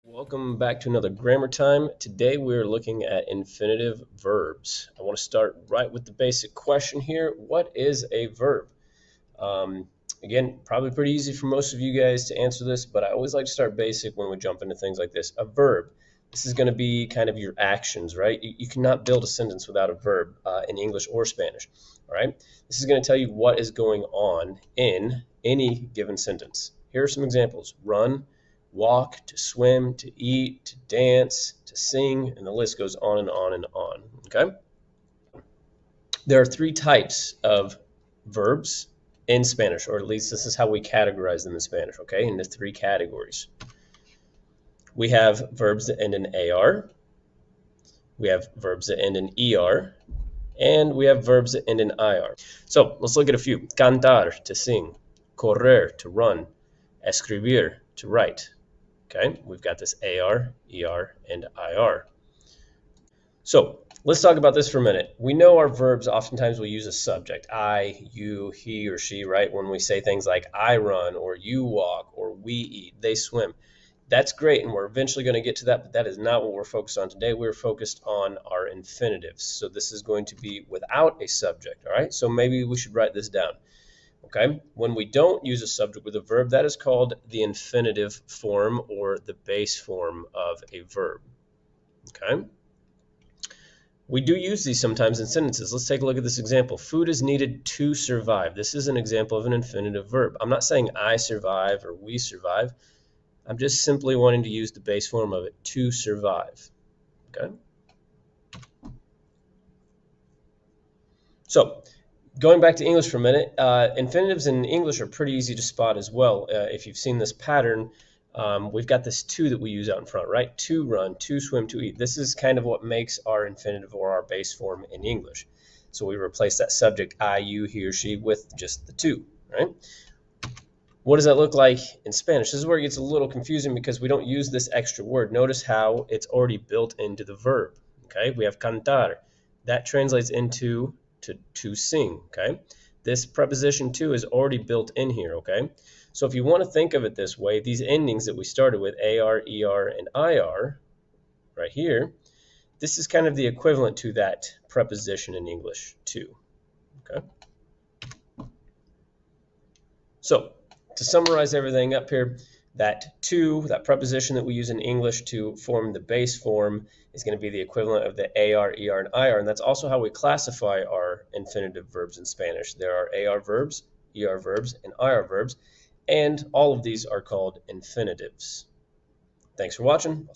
Welcome back to another grammar time. Today we're looking at infinitive verbs. I want to start right with the basic question here. What is a verb? Again, probably pretty easy for most of you guys to answer this, but I always like to start basic when we jump into things like this. A verb. This is going to be kind of your actions, right? You cannot build a sentence without a verb in English or Spanish, all right? This is going to tell you what is going on in any given sentence. Here are some examples. Run, walk, to swim, to eat, to dance, to sing, and the list goes on and on and on, okay? There are three types of verbs in Spanish, or at least this is how we categorize them in Spanish, okay, into three categories. We have verbs that end in AR, we have verbs that end in ER, and we have verbs that end in IR. So let's look at a few. Cantar, to sing. Correr, to run. Escribir, to write. Okay, we've got this AR, ER, and IR. So let's talk about this for a minute. We know our verbs oftentimes will use a subject. I, you, he, or she, right? When we say things like I run, or you walk, or we eat, they swim. That's great, and we're eventually going to get to that, but that is not what we're focused on today. We're focused on our infinitives. So this is going to be without a subject, all right? So maybe we should write this down. Okay, when we don't use a subject with a verb, that is called the infinitive form or the base form of a verb. Okay, we do use these sometimes in sentences. Let's take a look at this example. Food is needed to survive. This is an example of an infinitive verb. I'm not saying I survive or we survive. I'm just simply wanting to use the base form of it, to survive. Okay, so going back to English for a minute, infinitives in English are pretty easy to spot as well. If you've seen this pattern, we've got this to that we use out in front, right? To run, to swim, to eat. This is kind of what makes our infinitive or our base form in English. So we replace that subject, I, you, he, or she, with just the to, right? What does that look like in Spanish? This is where it gets a little confusing because we don't use this extra word. Notice how it's already built into the verb, okay? We have cantar. That translates into to sing, okay? This preposition to is already built in here, okay? So if you want to think of it this way, these endings that we started with, AR, ER, and IR, right here, this is kind of the equivalent to that preposition in English, to, okay? So to summarize everything up here, that to, that preposition that we use in English to form the base form, is going to be the equivalent of the AR, ER, and IR, and that's also how we classify our infinitive verbs in Spanish. There are AR verbs, ER verbs, and IR verbs, and all of these are called infinitives. Thanks for watching.